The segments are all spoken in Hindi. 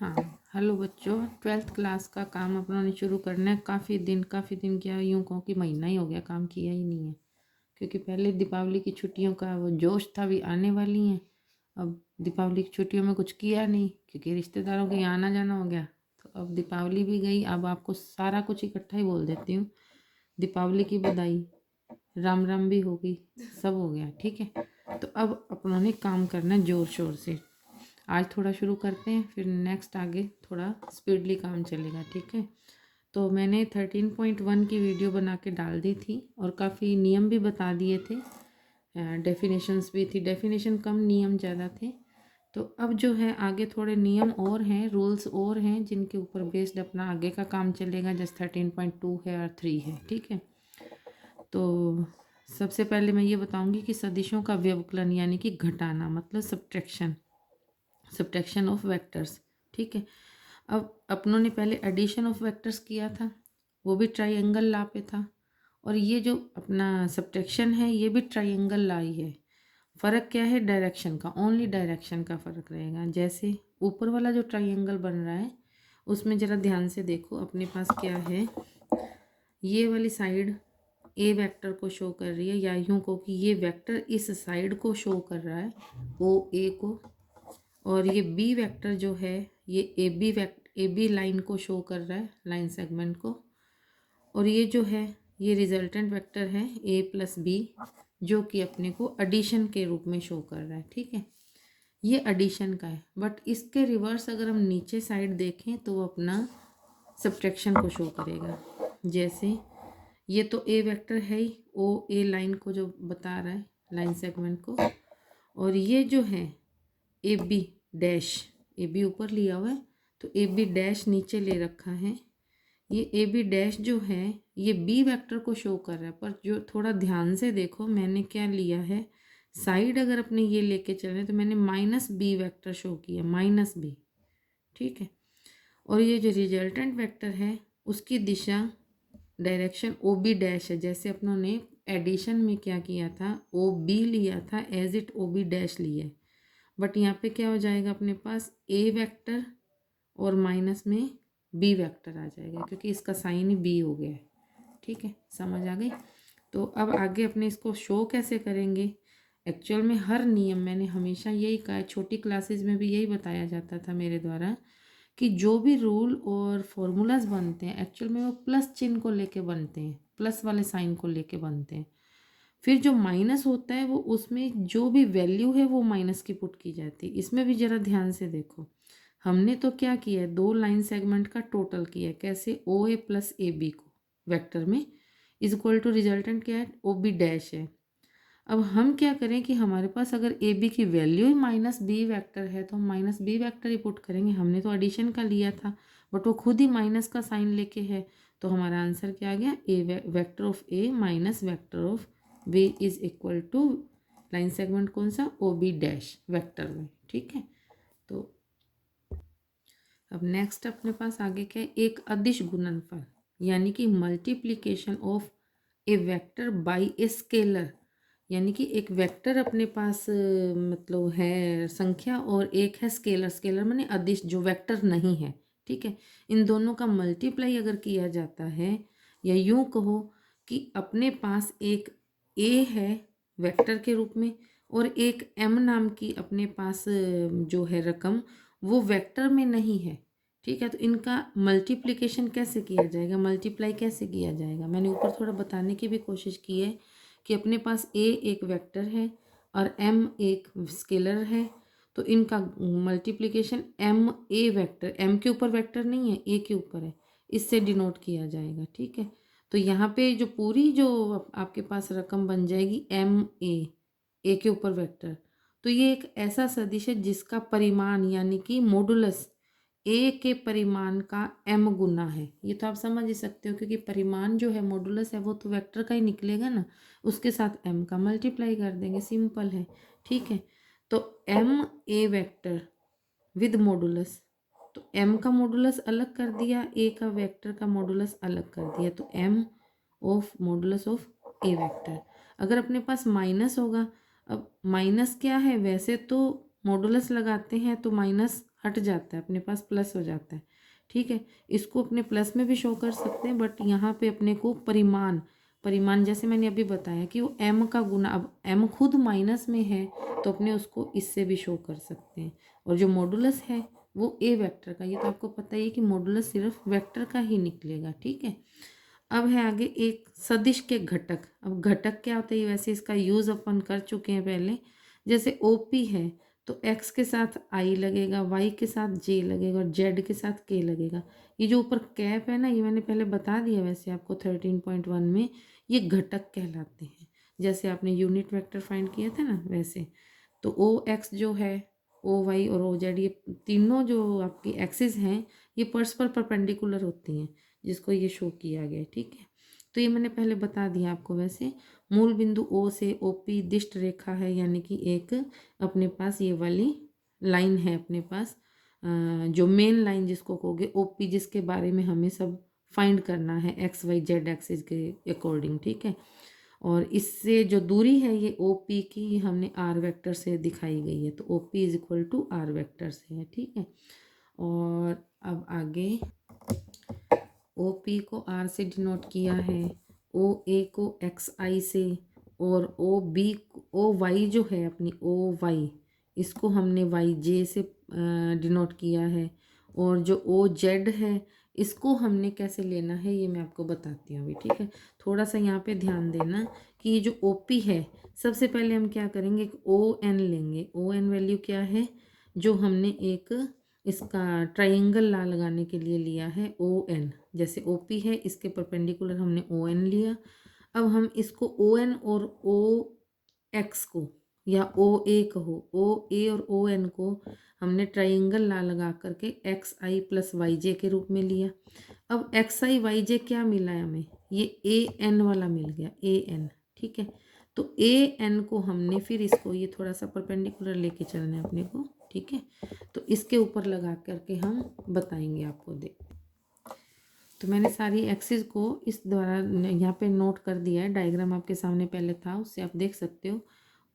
हाँ, हेलो बच्चों। 12th क्लास का काम अपना ने शुरू करना है। काफ़ी दिन क्या, यूँ कहो कि महीना ही हो गया, काम किया ही नहीं है। क्योंकि पहले दीपावली की छुट्टियों का वो जोश था, भी आने वाली हैं। अब दीपावली की छुट्टियों में कुछ किया नहीं, क्योंकि रिश्तेदारों के यहाँ आना जाना हो गया। तो अब दीपावली भी गई। अब आपको सारा कुछ इकट्ठा ही बोल देती हूँ। दीपावली की बधाई, राम राम भी होगी, सब हो गया, ठीक है। तो अब अपनों ने काम करना है ज़ोर शोर से। आज थोड़ा शुरू करते हैं, फिर नेक्स्ट आगे थोड़ा स्पीडली काम चलेगा, ठीक है। तो मैंने 13.1 की वीडियो बना के डाल दी थी और काफ़ी नियम भी बता दिए थे, डेफिनेशंस भी थी। डेफिनेशन कम, नियम ज़्यादा थे। तो अब जो है आगे थोड़े नियम और हैं, रूल्स और हैं, जिनके ऊपर बेस्ड अपना आगे का काम चलेगा। जैसे 13.2 है और 3 है, ठीक है। तो सबसे पहले मैं ये बताऊंगी कि सदिशों का व्यवकलन यानी कि घटाना, मतलब सब्ट्रैक्शन ऑफ वेक्टर्स, ठीक है। अब अपनों ने पहले एडिशन ऑफ वेक्टर्स किया था, वो भी ट्राइंगल ला पे था। और ये जो अपना सब्ट्रैक्शन है, ये भी ट्राइंगल ला ही है। फ़र्क क्या है? डायरेक्शन का, ओनली डायरेक्शन का फ़र्क रहेगा। जैसे यूपर वाला जो ट्राइंगल बन रहा है, उसमें ज़रा ध्यान से देखो अपने पास क्या है। ये वाली साइड ए वेक्टर को शो कर रही है, या यूँ को कि ये वेक्टर इस साइड को शो कर रहा है, ओ ए को। और ये बी वेक्टर जो है, ये ए बी लाइन को शो कर रहा है, लाइन सेगमेंट को। और ये जो है, ये रिजल्टेंट वेक्टर है ए प्लस बी, जो कि अपने को एडिशन के रूप में शो कर रहा है, ठीक है। ये एडिशन का है। बट इसके रिवर्स अगर हम नीचे साइड देखें तो वो अपना सब्ट्रैक्शन को शो करेगा। जैसे ये तो ए वेक्टर है ही, ओ ए लाइन को जो बता रहा है, लाइन सेगमेंट को। और ये जो है A B dash, A B ऊपर लिया हुआ है तो ए बी डैश नीचे ले रखा है। ये ए बी डैश जो है, ये बी वेक्टर को शो कर रहा है। पर जो थोड़ा ध्यान से देखो, मैंने क्या लिया है, साइड अगर अपने ये लेके चल रहे तो मैंने माइनस बी वेक्टर शो किया, माइनस बी, ठीक है। और ये जो रिजल्टेंट वेक्टर है, उसकी दिशा, डायरेक्शन ओ बी डैश है। जैसे अपनों ने एडिशन में क्या किया था, ओ बी लिया था, as it O B dash लिया है। बट यहाँ पे क्या हो जाएगा, अपने पास ए वेक्टर और माइनस में बी वेक्टर आ जाएगा, क्योंकि इसका साइन ही बी हो गया है, ठीक है। समझ आ गई? तो अब आगे अपने इसको शो कैसे करेंगे। एक्चुअल में हर नियम मैंने हमेशा यही कहा है, छोटी क्लासेस में भी यही बताया जाता था मेरे द्वारा, कि जो भी रूल और फॉर्मूलाज बनते हैं, एक्चुअल में वो प्लस चिन्ह को लेके बनते हैं, प्लस वाले साइन को लेके बनते हैं। फिर जो माइनस होता है, वो उसमें जो भी वैल्यू है वो माइनस की पुट की जाती है। इसमें भी ज़रा ध्यान से देखो, हमने तो क्या किया है, दो लाइन सेगमेंट का टोटल किया है। कैसे? ओ ए प्लस ए बी को वेक्टर में इज इक्वल टू रिजल्टेंट क्या है, ओ बी डैश है। अब हम क्या करें कि हमारे पास अगर ए बी की वैल्यू ही माइनस बी वेक्टर है, तो हम माइनस बी वेक्टर ही पुट करेंगे। हमने तो एडिशन का लिया था, बट वो खुद ही माइनस का साइन लेके है। तो हमारा आंसर क्या आ गया, a vector of A minus vector of B is equal to line segment कौन सा, ओ बी डैश वेक्टर में, ठीक है। तो अब नेक्स्ट अपने पास आगे क्या है, एक अदिश गुणनफल, यानी कि multiplication of A vector by a scalar. यानी कि एक वेक्टर अपने पास मतलब है संख्या, और एक है स्केलर। स्केलर माने अदिश, जो वेक्टर नहीं है, ठीक है। इन दोनों का मल्टीप्लाई अगर किया जाता है, या यूं कहो कि अपने पास एक ए है वेक्टर के रूप में, और एक एम नाम की अपने पास जो है रकम, वो वेक्टर में नहीं है, ठीक है। तो इनका मल्टीप्लिकेशन कैसे किया जाएगा, मल्टीप्लाई कैसे किया जाएगा, मैंने ऊपर थोड़ा बताने की भी कोशिश की है कि अपने पास ए एक वेक्टर है और एम एक स्केलर है। तो इनका multiplication M A vector, M के ऊपर वेक्टर नहीं है, ए के ऊपर है, इससे डिनोट किया जाएगा, ठीक है। तो यहाँ पे जो पूरी जो आपके पास रकम बन जाएगी एम ए के ऊपर वेक्टर। तो ये एक ऐसा सदिश है जिसका परिमाण यानी कि मॉडुलस ए के परिमाण का एम गुना है। ये तो आप समझ ही सकते हो, क्योंकि परिमाण जो है, मॉडुलस है, वो तो वेक्टर का ही निकलेगा ना, उसके साथ एम का मल्टीप्लाई कर देंगे, सिंपल है, ठीक है। तो M A vector with modulus, तो एम का मॉडुलस अलग कर दिया, ए का वेक्टर का मॉडुलस अलग कर दिया, तो M of modulus of A vector. अगर अपने पास माइनस होगा, अब माइनस क्या है, वैसे तो मॉडुलस लगाते हैं तो माइनस हट जाता है, अपने पास प्लस हो जाता है। ठीक है, इसको अपने प्लस में भी शो कर सकते हैं, बट यहाँ पे अपने को परिमाण जैसे मैंने अभी बताया कि वो m का गुना, अब m खुद माइनस में है तो अपने उसको इससे भी शो कर सकते हैं। और जो मॉडुलस है वो a वेक्टर का, ये तो आपको पता ही है कि मॉडुलस सिर्फ वेक्टर का ही निकलेगा। ठीक है, अब है आगे एक सदिश के घटक। अब घटक क्या होता है, वैसे इसका यूज़ अपन कर चुके हैं पहले। जैसे OP है तो x के साथ i लगेगा, y के साथ j लगेगा और z के साथ k लगेगा। ये जो ऊपर कैप है ना, ये मैंने पहले बता दिया वैसे आपको 13.1 में, ये घटक कहलाते हैं। जैसे आपने यूनिट वेक्टर फाइंड किया था ना, वैसे तो OX जो है, OY और OZ, ये तीनों जो आपकी एक्सिस हैं ये परस्पर परपेंडिकुलर होती हैं, जिसको ये शो किया गया है। ठीक है, तो ये मैंने पहले बता दिया आपको। वैसे मूल बिंदु O से OP दिष्ट रेखा है, यानी कि एक अपने पास ये वाली लाइन है अपने पास, जो मेन लाइन जिसको कहोगे OP, जिसके बारे में हमें सब फाइंड करना है XYZ एक्सिस के अकॉर्डिंग। ठीक है, और इससे जो दूरी है ये OP की हमने R वेक्टर से दिखाई गई है, तो OP is equal to R vector से है। ठीक है, और अब आगे OP को R से डिनोट किया है, OA को XI से, और OY जो है अपनी OY, इसको हमने YJ से डिनोट किया है। और जो OZ है इसको हमने कैसे लेना है ये मैं आपको बताती हूँ अभी। ठीक है, थोड़ा सा यहाँ पे ध्यान देना कि ये जो OP है, सबसे पहले हम क्या करेंगे, एक ON लेंगे। ON वैल्यू क्या है, जो हमने एक इसका ट्रायंगल ला लगाने के लिए लिया है ON। जैसे OP है, इसके परपेंडिकुलर हमने ON लिया। अब हम इसको ON और OX को, या OA कहो, OA और ON को हमने ट्रायंगल ला लगा करके XI प्लस YJ के रूप में लिया। अब XI YJ क्या मिला है हमें, ये AN वाला मिल गया, AN। ठीक है, तो AN को हमने फिर इसको, ये थोड़ा सा परपेंडिकुलर लेके चलना है अपने को। ठीक है, तो इसके ऊपर लगा करके हम बताएंगे आपको। दे तो मैंने सारी एक्सिस को इस द्वारा यहाँ पे नोट कर दिया है, डायग्राम आपके सामने पहले था, उससे आप देख सकते हो।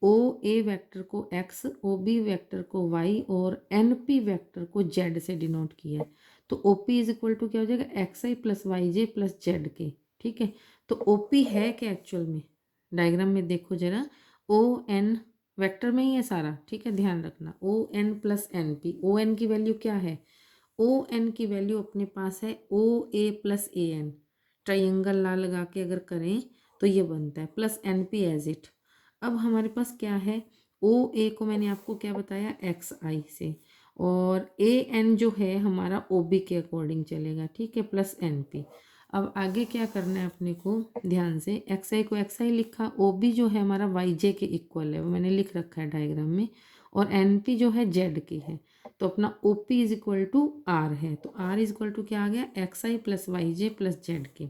OA वेक्टर को X, OB वेक्टर को Y और NP वेक्टर को Z से डिनोट किया है। तो OP इज इक्वल टू क्या हो जाएगा, XI plus YJ plus ZK। ठीक है, तो OP है क्या एक्चुअल में, डायग्राम में देखो जरा, ON वेक्टर में ही है सारा। ठीक है, ध्यान रखना, ON प्लस NP। ON की वैल्यू क्या है, ON की वैल्यू अपने पास है OA प्लस AN। ट्राइंगल ला लगा के अगर करें तो ये बनता है, प्लस NP एज इट। अब हमारे पास क्या है, OA को मैंने आपको क्या बताया, XI से, और AN जो है हमारा OB के अकॉर्डिंग चलेगा। ठीक है, प्लस NP। अब आगे क्या करना है अपने को, ध्यान से, XI को XI लिखा, OB जो है हमारा YJ के इक्वल है, वो मैंने लिख रखा है डायग्राम में, और NP जो है Z की है। तो अपना OP is equal to R है, तो R इज इक्वल टू क्या आ गया, XI plus YJ plus ZK।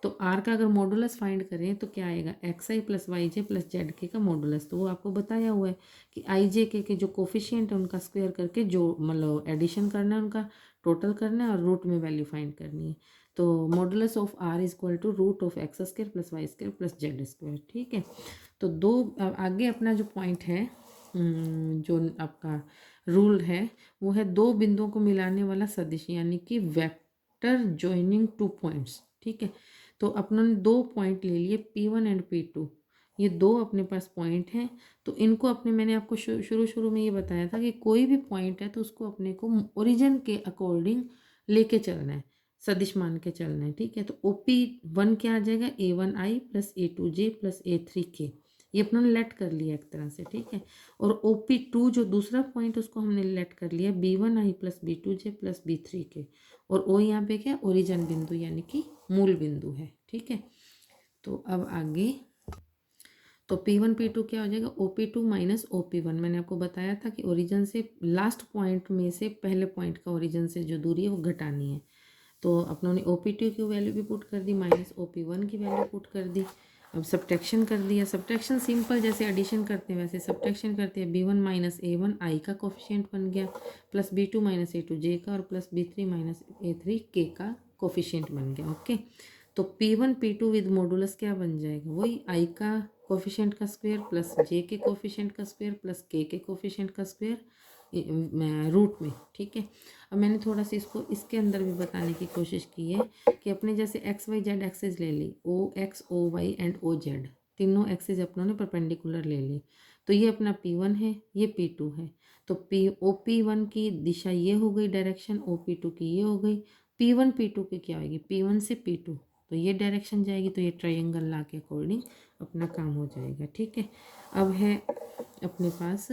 तो R का अगर मॉडुलस फाइंड करें तो क्या आएगा, XI plus YJ plus ZK का मॉडुलस। तो वो आपको बताया हुआ है कि IJK के जो कोफिशिएंट है उनका स्क्वायर करके जो मतलब एडिशन करना है, उनका टोटल करना है और रूट में वैल्यू फाइंड करनी है। तो modulus of R is equal to root of X square plus Y square plus Z square. ठीक है, तो दो आगे अपना जो पॉइंट है, जो आपका रूल है, वो है दो बिंदुओं को मिलाने वाला सदिश, यानी कि वेक्टर जॉइनिंग टू पॉइंट्स। ठीक है, तो अपनों ने दो पॉइंट ले लिए P1 एंड P2, ये दो अपने पास पॉइंट हैं। तो इनको अपने, मैंने आपको शुरू में ये बताया था कि कोई भी पॉइंट है तो उसको अपने को ओरिजिन के अकॉर्डिंग लेके चलना है, सदिश मान के चलना है। ठीक है, तो OP1 क्या आ जाएगा, A1I plus A2J plus A3K, ये अपनों ने लेट कर लिया एक तरह से। ठीक है, और OP2 जो दूसरा पॉइंट उसको हमने लेट कर लिया B1I plus B2J plus B3K, और O यहाँ पे क्या, ओरिजिन बिंदु यानी कि मूल बिंदु है। ठीक है, तो अब आगे, तो P1 P2 क्या हो जाएगा, OP2 माइनस OP1। मैंने आपको बताया था कि ओरिजिन से लास्ट पॉइंट में से पहले पॉइंट का ओरिजिन से जो दूरी है वो घटानी है। तो अपनों ने OP2 की वैल्यू भी पुट कर दी, माइनस OP1 की वैल्यू पुट कर दी। अब सब्ट्रैक्शन कर दिया, सब्ट्रैक्शन सिंपल जैसे एडिशन करते हैं वैसे सब्ट्रैक्शन करते हैं। B1 माइनस A1 I का कोफिशिएंट बन गया, plus B2 minus A2 J का, और plus B3 minus A3 K का कोफिशिएंट बन गया। ओके, तो P1 P2 विद मॉडुलस क्या बन जाएगा, वही I का कोफिशिएंट का स्क्वायर प्लस J के कोफिशिएंट का स्क्वायर प्लस K के कोफिशिएंट का स्क्वायर रूट में, ठीक है। अब मैंने थोड़ा सा इसको इसके अंदर भी बताने की कोशिश की है कि अपने जैसे एक्स वाई जेड एक्सिस ले ली, O X O Y and O Z, तीनों एक्सिस अपनों ने परपेंडिकुलर ले ली। तो ये अपना P1 है, ये P2 है। तो OP1 की दिशा ये हो गई डायरेक्शन, OP2 की ये हो गई। P1 P2 की क्या होगी, P1 से P2, तो ये डायरेक्शन जाएगी। तो ये ट्रायंगल लॉ के अकॉर्डिंग अपना काम हो जाएगा, ठीक है। अब है अपने पास